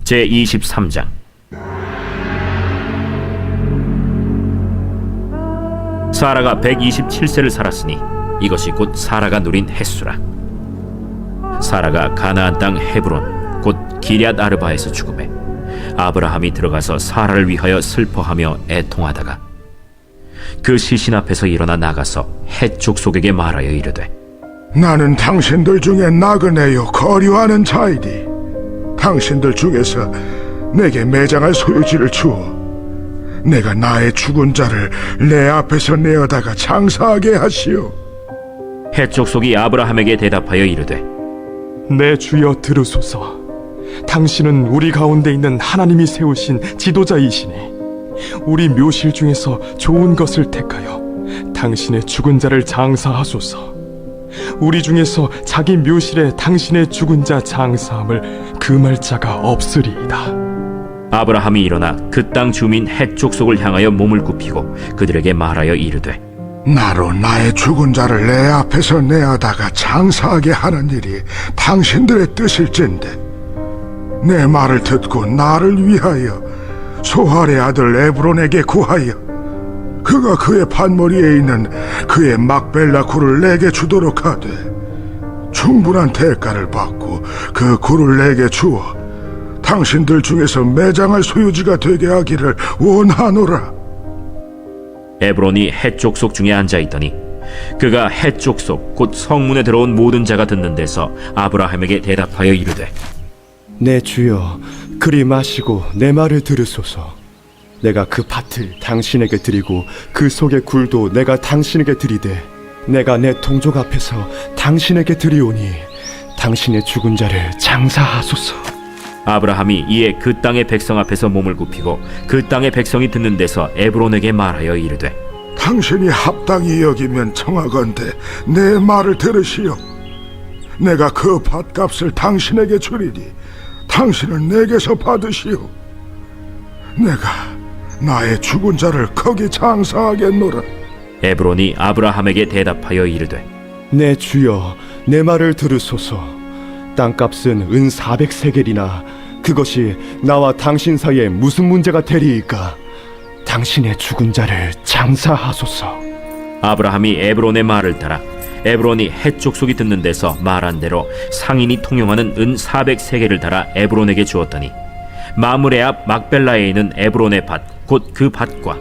제23장. 사라가 127세를 살았으니 이것이 곧 사라가 누린 햇수라. 사라가 가나안 땅 헤브론 곧 기럇 아르바에서 죽음에 아브라함이 들어가서 사라를 위하여 슬퍼하며 애통하다가 그 시신 앞에서 일어나 나가서 헷 족속에게 말하여 이르되, 나는 당신들 중에 나그네요 거류하는 자이니 당신들 중에서 내게 매장할 소유지를 주어 내가 나의 죽은 자를 내 앞에서 내어다가 장사하게 하시오. 헷 족속이 아브라함에게 대답하여 이르되, 내 주여 들으소서. 당신은 우리 가운데 있는 하나님이 세우신 지도자이시니 우리 묘실 중에서 좋은 것을 택하여 당신의 죽은 자를 장사하소서. 우리 중에서 자기 묘실에 당신의 죽은 자 장사함을 금할 자가 없으리이다. 아브라함이 일어나 그 땅 주민 헷 족속을 향하여 몸을 굽히고 그들에게 말하여 이르되, 나로 나의 죽은 자를 내 앞에서 내어다가 장사하게 하는 일이 당신들의 뜻일진데 내 말을 듣고 나를 위하여 소할의 아들 에브론에게 구하여 그가 그의 판머리에 있는 그의 막벨라 굴을 내게 주도록 하되 충분한 대가를 받고 그 굴을 내게 주어 당신들 중에서 매장할 소유지가 되게 하기를 원하노라. 에브론이 헷 족속 중에 앉아 있더니 그가 헷 족속 곧 성문에 들어온 모든 자가 듣는 데서 아브라함에게 대답하여 이르되, 내 주여 그리 마시고 내 말을 들으소서. 내가 그 밭을 당신에게 드리고 그 속의 굴도 내가 당신에게 드리되 내가 내 동족 앞에서 당신에게 드리오니 당신의 죽은 자를 장사하소서. 아브라함이 이에 그 땅의 백성 앞에서 몸을 굽히고 그 땅의 백성이 듣는 데서 에브론에게 말하여 이르되, 당신이 합당히 여기면 청하건대 내 말을 들으시오. 내가 그 밭값을 당신에게 주리니 당신은 내게서 받으시오. 내가 나의 죽은 자를 거기 장사하겠노라. 에브론이 아브라함에게 대답하여 이르되, 내 주여 내 말을 들으소서. 땅값은 은 400세겔이나 그것이 나와 당신 사이에 무슨 문제가 되리이까? 당신의 죽은 자를 장사하소서. 아브라함이 에브론의 말을 따라 에브론이 헷 족속이 듣는 데서 말한 대로 상인이 통용하는 은 400세겔을 달아 에브론에게 주었더니 마므레 앞 막벨라에 있는 에브론의 밭 곧 그 밭과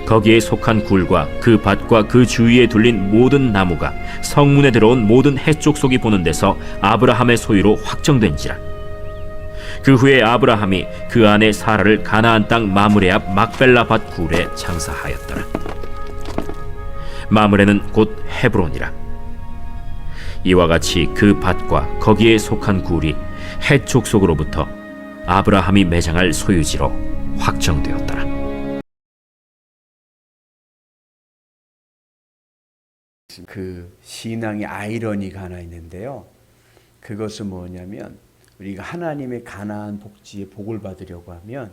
거기에 속한 굴과 그 밭과 그 주위에 둘린 모든 나무가 성문에 들어온 모든 헷 족속이 보는 데서 아브라함의 소유로 확정된지라. 그 후에 아브라함이 그 안에 사라를 가나안 땅 마므레 앞 막벨라 밭 굴에 장사하였더라. 마므레는 곧 헤브론이라. 이와 같이 그 밭과 거기에 속한 굴이 헷 족속으로부터 아브라함이 매장할 소유지로 확정되었더라. 그 신앙의 아이러니가 하나 있는데요. 그것은 뭐냐면 우리가 하나님의 가나안 복지에 복을 받으려고 하면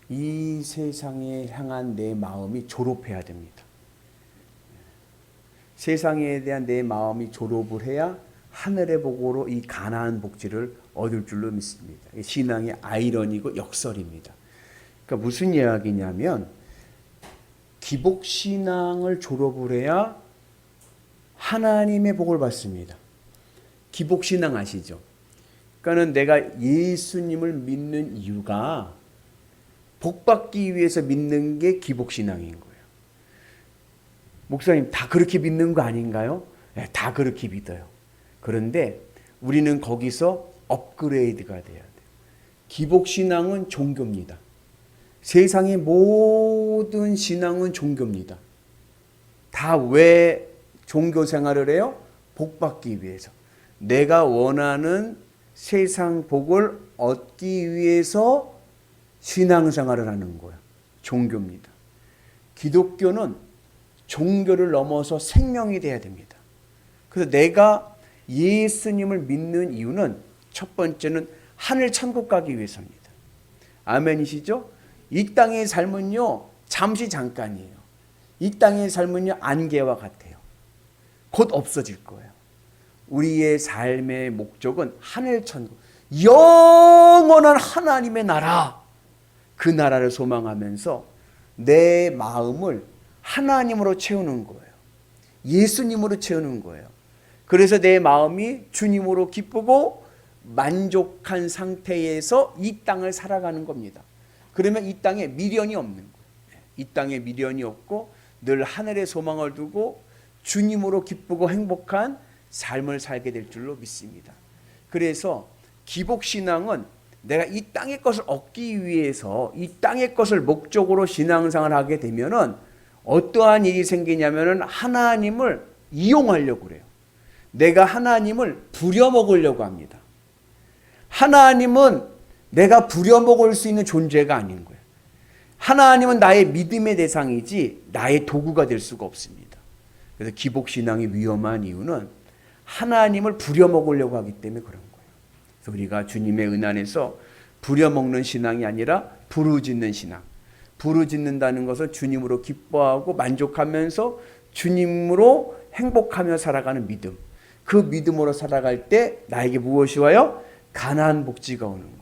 이 세상에 향한 내 마음이 졸업해야 됩니다. 세상에 대한 내 마음이 졸업을 해야 하늘의 복으로 이 가나안 복지를 얻을 줄로 믿습니다. 신앙의 아이러니고 역설입니다. 그러니까 무슨 이야기냐면 기복신앙을 졸업을 해야 하나님의 복을 받습니다. 기복신앙 아시죠? 그러니까는 내가 예수님을 믿는 이유가 복받기 위해서 믿는 게 기복신앙인 거예요. 목사님 다 그렇게 믿는 거 아닌가요? 네, 다 그렇게 믿어요. 그런데 우리는 거기서 업그레이드가 돼야 돼요. 기복신앙은 종교입니다. 세상의 모든 신앙은 종교입니다. 다 왜 종교 생활을 해요? 복받기 위해서. 내가 원하는 세상 복을 얻기 위해서 신앙생활을 하는 거야. 종교입니다. 기독교는 종교를 넘어서 생명이 돼야 됩니다. 그래서 내가 예수님을 믿는 이유는 첫 번째는 하늘 천국 가기 위해서입니다. 아멘이시죠? 이 땅의 삶은요 잠시 잠깐이에요. 이 땅의 삶은요 안개와 같아요. 곧 없어질 거예요. 우리의 삶의 목적은 하늘 천국. 영원한 하나님의 나라, 그 나라를 소망하면서 내 마음을 하나님으로 채우는 거예요. 예수님으로 채우는 거예요. 그래서 내 마음이 주님으로 기쁘고 만족한 상태에서 이 땅을 살아가는 겁니다. 그러면 이 땅에 미련이 없는 거예요. 이 땅에 미련이 없고 늘 하늘에 소망을 두고 주님으로 기쁘고 행복한 삶을 살게 될 줄로 믿습니다. 그래서 기복신앙은 내가 이 땅의 것을 얻기 위해서 이 땅의 것을 목적으로 신앙생활을 하게 되면은 어떠한 일이 생기냐면은 하나님을 이용하려고 그래요. 내가 하나님을 부려먹으려고 합니다. 하나님은 내가 부려먹을 수 있는 존재가 아닌 거예요. 하나님은 나의 믿음의 대상이지 나의 도구가 될 수가 없습니다. 그래서 기복신앙이 위험한 이유는 하나님을 부려먹으려고 하기 때문에 그런 거예요. 그래서 우리가 주님의 은 안에서 부려먹는 신앙이 아니라 부르짖는 신앙. 부르짖는다는 것은 주님으로 기뻐하고 만족하면서 주님으로 행복하며 살아가는 믿음. 그 믿음으로 살아갈 때 나에게 무엇이 와요? 가나안 복지가 오는 거예요.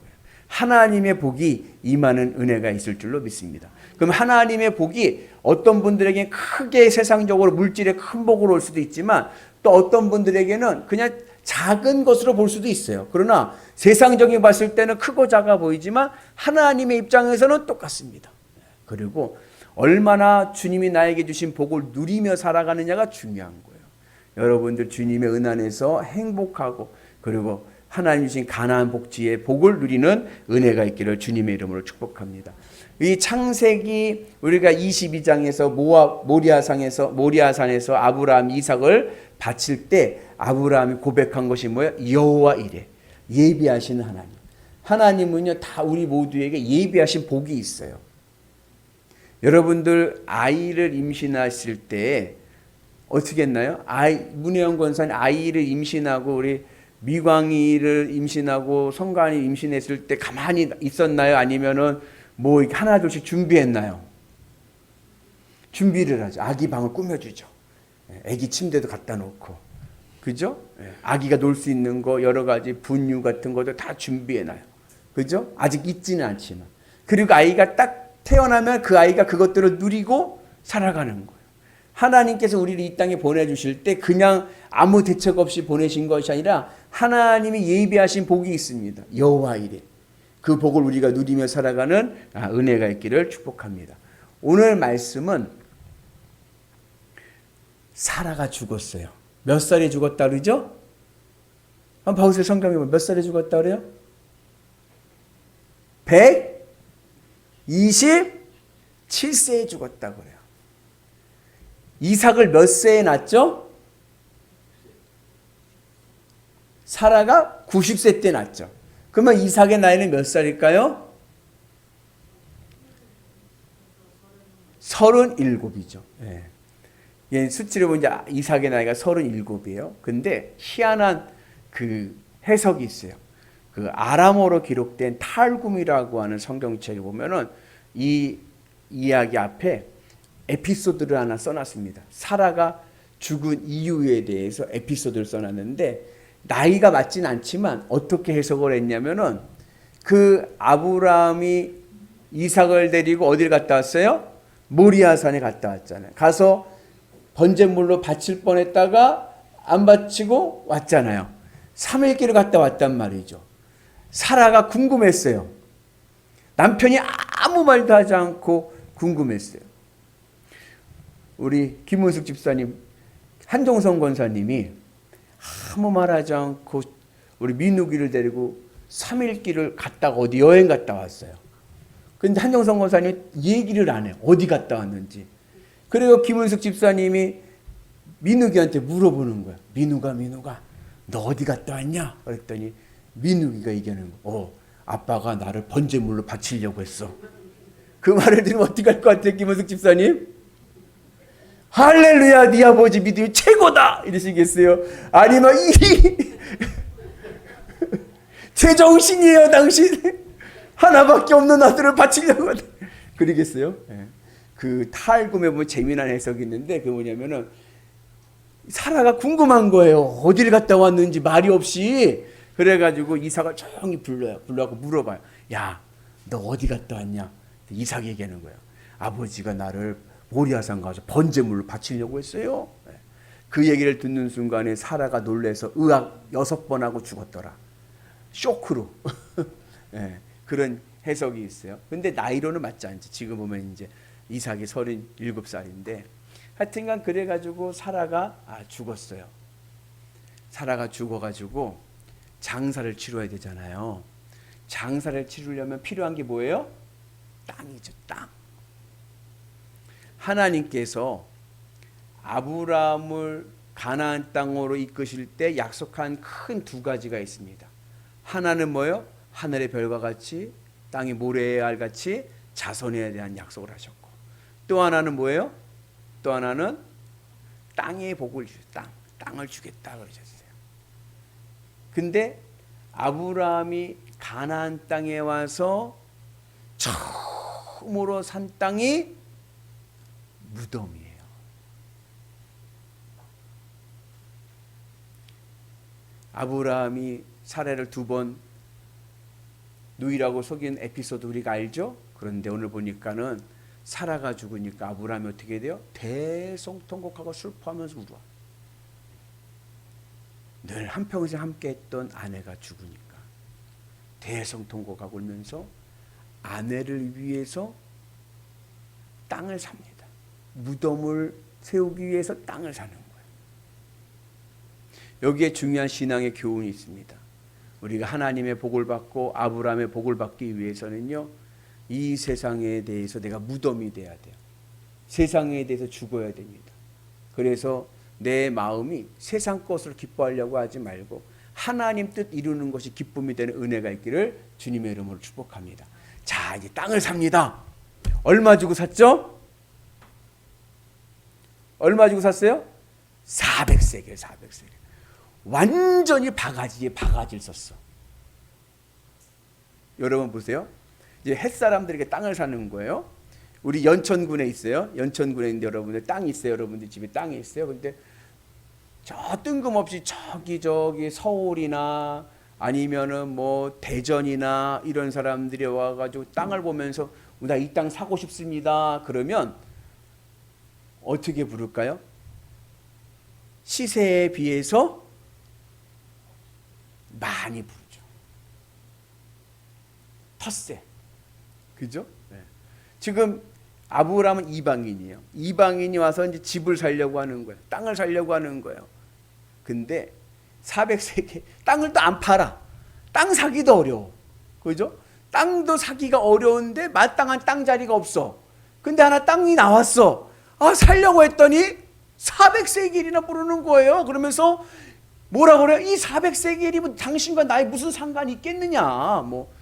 하나님의 복이 임하는 은혜가 있을 줄로 믿습니다. 그럼 하나님의 복이 어떤 분들에게는 크게 세상적으로 물질의 큰 복으로 올 수도 있지만 또 어떤 분들에게는 그냥 작은 것으로 볼 수도 있어요. 그러나 세상적인 봤을 때는 크고 작아 보이지만 하나님의 입장에서는 똑같습니다. 그리고 얼마나 주님이 나에게 주신 복을 누리며 살아가느냐가 중요한 거예요. 여러분들 주님의 은 안에서 행복하고 그리고 하나님 주신 가나안 복지의 복을 누리는 은혜가 있기를 주님의 이름으로 축복합니다. 이 창세기 우리가 22장에서 모리아산에서 아브라함 이삭을 바칠 때 아브라함이 고백한 것이 뭐예요? 여호와 이레, 예비하신 하나님. 하나님은요 다 우리 모두에게 예비하신 복이 있어요. 여러분들 아이를 임신하실 때 어떻게 했나요? 문혜영 권사님 아이를 임신하고 우리 미광이를 임신하고 성관이 임신했을 때 가만히 있었나요? 아니면은 뭐 하나 둘씩 준비했나요? 준비를 하죠. 아기 방을 꾸며주죠. 아기 침대도 갖다 놓고, 그죠? 아기가 놀 수 있는 거 여러 가지 분유 같은 것도 다 준비해놔요. 그죠? 아직 있지는 않지만. 그리고 아이가 딱 태어나면 그 아이가 그것들을 누리고 살아가는 거예요. 하나님께서 우리를 이 땅에 보내주실 때 그냥 아무 대책 없이 보내신 것이 아니라 하나님이 예비하신 복이 있습니다. 여호와 이레. 그 복을 우리가 누리며 살아가는 은혜가 있기를 축복합니다. 오늘 말씀은 사라가 죽었어요. 몇 살에 죽었다 그러죠? 한번 봐보세요. 성경에 보면 몇 살에 죽었다 그래요? 127세에 죽었다 그래요. 이삭을 몇 세에 낳았죠? 사라가 90세 때 낳았죠. 그러면 이삭의 나이는 몇 살일까요? 37이죠. 예. 수치로 보면 이삭의 나이가 37이에요. 근데 희한한 그 해석이 있어요. 그 아람어로 기록된 탈굼이라고 하는 성경책에 보면은 이 이야기 앞에 에피소드를 하나 써놨습니다. 사라가 죽은 이유에 대해서 에피소드를 써놨는데 나이가 맞진 않지만 어떻게 해석을 했냐면은 그 아브라함이 이삭을 데리고 어딜 갔다 왔어요? 모리아산에 갔다 왔잖아요. 가서 번제물로 바칠 뻔했다가 안 바치고 왔잖아요. 3일 길을 갔다 왔단 말이죠. 사라가 궁금했어요. 남편이 아무 말도 하지 않고 궁금했어요. 우리 김문숙 집사님, 한종성 권사님이 아무 말하지 않고 우리 민욱이를 데리고 3일 길을 갔다가 어디 여행 갔다 왔어요. 근데 한종성 권사님이 얘기를 안 해요. 어디 갔다 왔는지. 그리고 김문숙 집사님이 민욱이한테 물어보는 거야. 민욱아, 너 어디 갔다 왔냐? 그랬더니 민욱이가 얘기하는 거야. 아빠가 나를 번제물로 바치려고 했어. 그 말을 들으면 어떻게 할 것 같아요, 김문숙 집사님? 할렐루야, 네 아버지 믿음이 최고다! 이러시겠어요? 아니면 제정신이에요, 당신? 하나밖에 없는 아들을 바치려고 하다. 그러겠어요? 그 탈굼에 보면 재미난 해석이 있는데 그게 뭐냐면은 사라가 궁금한 거예요. 어디를 갔다 왔는지 말이 없이 그래가지고 이삭을 조용히 불러요. 불러갖고 물어봐요. 야, 너 어디 갔다 왔냐? 이삭이 얘기하는 거예요. 아버지가 나를 모리아산 가서 번제물로 바치려고 했어요. 그 얘기를 듣는 순간에 사라가 놀래서 의학 6번 하고 죽었더라. 쇼크로. 네, 그런 해석이 있어요. 근데 나이로는 맞지 않지. 지금 보면 이제 이삭이 37살인데 하여튼간 그래가지고 사라가 죽었어요. 사라가 죽어가지고 장사를 치러야 되잖아요. 장사를 치르려면 필요한 게 뭐예요? 땅이죠, 땅. 하나님께서 아브라함을 가나안 땅으로 이끄실 때 약속한 큰 2가지가 있습니다. 하나는 뭐예요? 하늘의 별과 같이 땅이 모래의 알같이 자손에 대한 약속을 하셨고, 또 하나는 뭐예요? 또 하나는 땅의 복을 땅을 주겠다 그러셨어요. 근데 아브라함이 가나안 땅에 와서 처음으로 산 땅이 무덤이에요. 아브라함이 사라를 2번 누이라고 속인 에피소드 우리가 알죠? 그런데 오늘 보니까는 사라가 죽으니까 아브라함이 어떻게 돼요? 대성통곡하고 슬퍼하면서 울어. 늘 한평생 함께했던 아내가 죽으니까 대성통곡하고 울면서 아내를 위해서 땅을 삽니다. 무덤을 세우기 위해서 땅을 사는 거예요. 여기에 중요한 신앙의 교훈이 있습니다. 우리가 하나님의 복을 받고 아브라함의 복을 받기 위해서는요, 이 세상에 대해서 내가 무덤이 돼야 돼요. 세상에 대해서 죽어야 됩니다. 그래서 내 마음이 세상 것을 기뻐하려고 하지 말고 하나님 뜻 이루는 것이 기쁨이 되는 은혜가 있기를 주님의 이름으로 축복합니다. 자, 이제 땅을 삽니다. 얼마 주고 샀죠? 얼마 주고 샀어요? 400세겔, 400세겔. 완전히 바가지에 바가지를 썼어. 여러분 보세요. 이제 햇사람들에게 땅을 사는 거예요. 우리 연천군에 있어요. 연천군에 있는데 여러분들 땅이 있어요. 여러분들 집에 땅이 있어요. 근데 저 뜬금없이 저기 서울이나 아니면은 뭐 대전이나 이런 사람들이 와가지고 땅을 보면서 나 이 땅 사고 싶습니다. 그러면 어떻게 부를까요? 시세에 비해서 많이 부르죠. 텃세. 그죠? 네. 지금 아브라함은 이방인이에요. 이방인이 와서 이제 집을 살려고 하는 거예요. 땅을 살려고 하는 거예요. 근데 400세겔 땅을 또 안 팔아. 땅 사기도 어려워. 그죠? 땅도 사기가 어려운데 마땅한 땅 자리가 없어. 근데 하나 땅이 나왔어. 살려고 했더니 400세겔이나 부르는 거예요. 그러면서 뭐라 그래요? 이 400세겔이 당신과 나에 무슨 상관이 있겠느냐? 뭐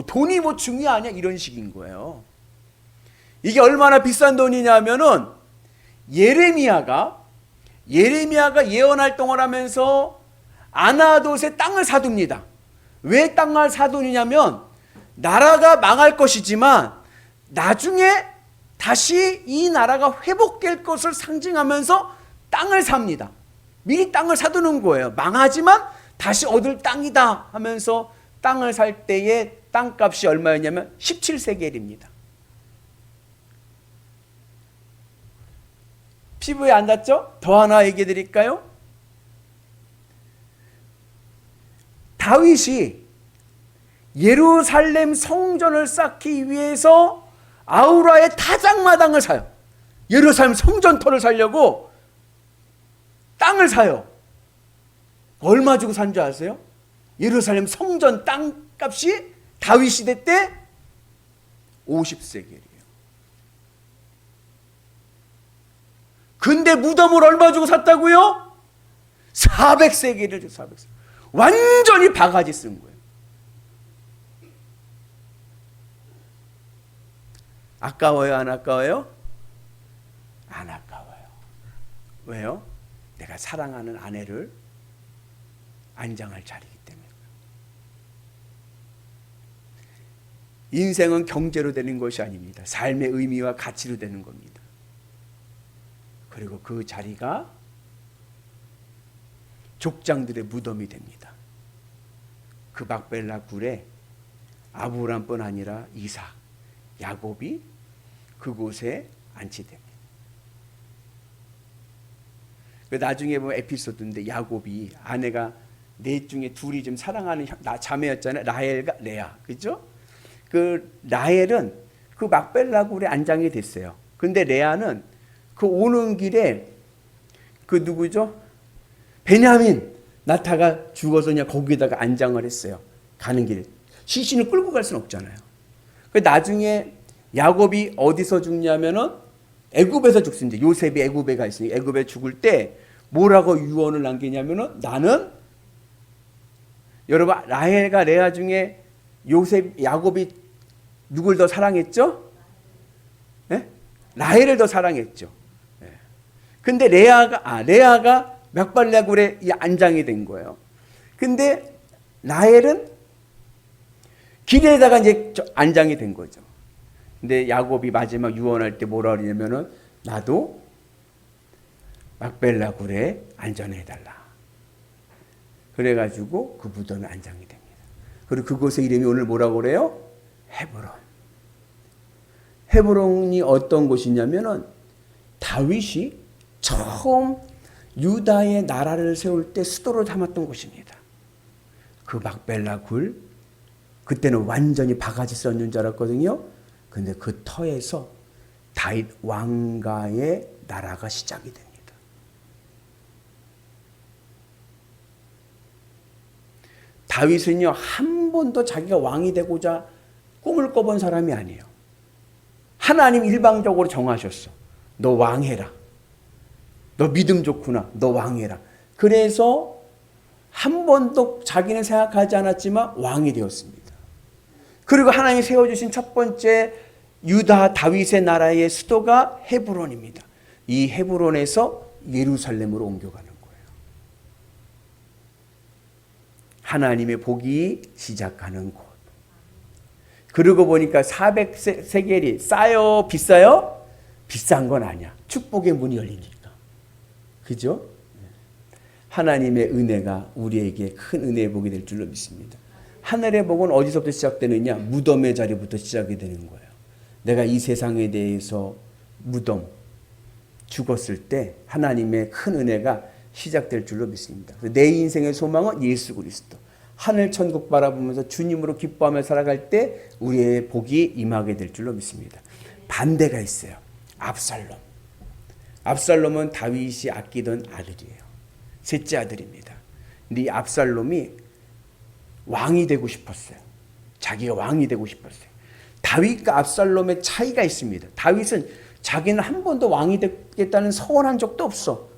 돈이 뭐 중요하냐? 이런 식인 거예요. 이게 얼마나 비싼 돈이냐면은 예레미야가 예언 활동을 하면서 아나돗에 땅을 사둡니다. 왜 땅을 사두냐면 나라가 망할 것이지만 나중에 다시 이 나라가 회복될 것을 상징하면서 땅을 삽니다. 미리 땅을 사두는 거예요. 망하지만 다시 얻을 땅이다 하면서 땅을 살 때의 땅값이 얼마였냐면 17세겔입니다. 피부에 안 닿죠? 더 하나 얘기해 드릴까요? 다윗이 예루살렘 성전을 쌓기 위해서 아우라의 타작마당을 사요. 예루살렘 성전터를 사려고 땅을 사요. 얼마 주고 산 줄 아세요? 예루살렘 성전 땅값이 다윗 시대 때 50세겔이에요. 근데 무덤을 얼마 주고 샀다고요? 400세겔을 주고 400세겔. 완전히 바가지 쓴 거예요. 아까워요? 안 아까워요? 안 아까워요. 왜요? 내가 사랑하는 아내를 안장할 자리이기 때문에. 인생은 경제로 되는 것이 아닙니다. 삶의 의미와 가치로 되는 겁니다. 그리고 그 자리가 족장들의 무덤이 됩니다. 그 막벨라 굴에 아브라함뿐 아니라 이삭, 야곱이 그곳에 안치됩니다. 나중에 보면 에피소드인데 야곱이 아내가 넷 중에 둘이 좀 사랑하는 자매였잖아요. 라헬과 레아, 그죠? 그 라헬은 그 막벨라 굴에 안장이 됐어요. 근데 레아는 그 오는 길에 그 누구죠? 베냐민 나타가 죽어서 그냥 거기다가 안장을 했어요. 가는 길에 시신을 끌고 갈 수는 없잖아요. 그 나중에 야곱이 어디서 죽냐면은 애굽에서 죽습니다. 요셉이 애굽에 가 있으니 애굽에 죽을 때 뭐라고 유언을 남기냐면은 나는 여러분 라헬과 레아 중에 야곱이 누굴 더 사랑했죠? 네? 라헬을 더 사랑했죠. 네. 근데 레아가 막벨라 굴에 안장이 된 거예요. 근데 라헬은 길에다가 이제 안장이 된 거죠. 근데 야곱이 마지막 유언할 때 뭐라 그러냐면은 나도 막벨라 굴에 안전해달라. 그래가지고 그 무덤에 안장이 됩니다. 그리고 그곳의 이름이 오늘 뭐라고 그래요? 헤브론. 헤브론이 어떤 곳이냐면은 다윗이 처음 유다의 나라를 세울 때 수도로 삼았던 곳입니다. 그 막벨라 굴, 그때는 완전히 바가지 썰는 줄 알았거든요. 근데 그 터에서 다윗 왕가의 나라가 시작이 됩니다. 다윗은요, 한 번도 자기가 왕이 되고자 꿈을 꿔본 사람이 아니에요. 하나님 일방적으로 정하셨어. 너 왕해라. 너 믿음 좋구나. 너 왕해라. 그래서 한 번도 자기는 생각하지 않았지만 왕이 되었습니다. 그리고 하나님이 세워주신 첫 번째 유다 다윗의 나라의 수도가 헤브론입니다. 이 헤브론에서 예루살렘으로 옮겨가는 거예요. 하나님의 복이 시작하는 곳. 그러고 보니까 400세겔이 싸요? 비싸요? 비싼 건 아니야. 축복의 문이 열리니까. 그죠? 하나님의 은혜가 우리에게 큰 은혜의 복이 될 줄로 믿습니다. 하늘의 복은 어디서부터 시작되느냐? 무덤의 자리부터 시작이 되는 거예요. 내가 이 세상에 대해서 무덤, 죽었을 때 하나님의 큰 은혜가 시작될 줄로 믿습니다. 내 인생의 소망은 예수 그리스도. 하늘 천국 바라보면서 주님으로 기뻐하며 살아갈 때 우리의 복이 임하게 될 줄로 믿습니다. 반대가 있어요. 압살롬. 압살롬은 다윗이 아끼던 아들이에요. 셋째 아들입니다. 근데 이 압살롬이 왕이 되고 싶었어요. 자기가 왕이 되고 싶었어요. 다윗과 압살롬의 차이가 있습니다. 다윗은 자기는 한 번도 왕이 되겠다는 서원한 적도 없어.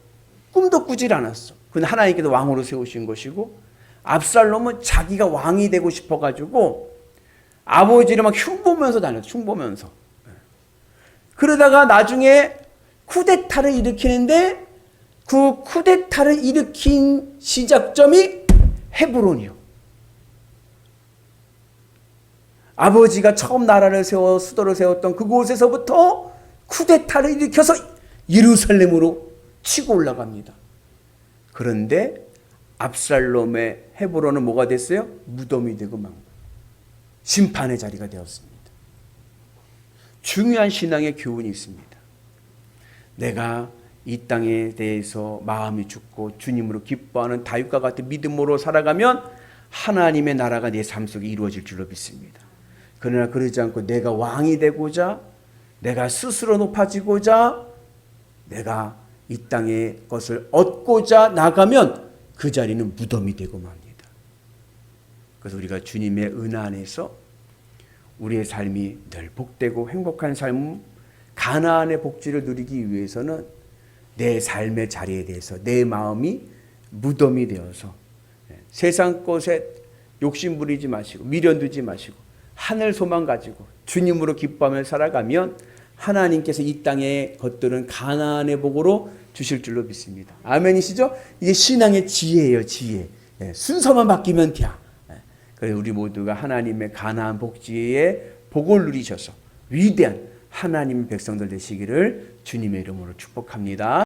꿈도 꾸질 않았어. 그건 하나님께서 왕으로 세우신 것이고, 압살롬은 자기가 왕이 되고 싶어가지고 아버지를 막 흉보면서 다녔어. 흉보면서. 그러다가 나중에 쿠데타를 일으키는데 그 쿠데타를 일으킨 시작점이 헤브론이요. 아버지가 처음 나라를 세워 수도를 세웠던 그곳에서부터 쿠데타를 일으켜서 예루살렘으로 치고 올라갑니다. 그런데 압살롬의 헤브론은 뭐가 됐어요? 무덤이 되고 막 심판의 자리가 되었습니다. 중요한 신앙의 교훈이 있습니다. 내가 이 땅에 대해서 마음이 죽고 주님으로 기뻐하는 다윗과 같은 믿음으로 살아가면 하나님의 나라가 내 삶 속에 이루어질 줄로 믿습니다. 그러나 그러지 않고 내가 왕이 되고자, 내가 스스로 높아지고자, 내가 이 땅의 것을 얻고자 나가면 그 자리는 무덤이 되고 맙니다. 그래서 우리가 주님의 은혜 안에서 우리의 삶이 늘 복되고 행복한 삶, 가나안의 복지를 누리기 위해서는 내 삶의 자리에 대해서 내 마음이 무덤이 되어서 세상 것에 욕심 부리지 마시고 미련 두지 마시고 하늘 소망 가지고 주님으로 기뻐하며 살아가면 하나님께서 이 땅의 것들은 가나안의 복으로 주실 줄로 믿습니다. 아멘이시죠? 이게 신앙의 지혜예요, 지혜. 순서만 바뀌면 돼. 그래서 우리 모두가 하나님의 가나안 복지의 복을 누리셔서 위대한 하나님의 백성들 되시기를 주님의 이름으로 축복합니다.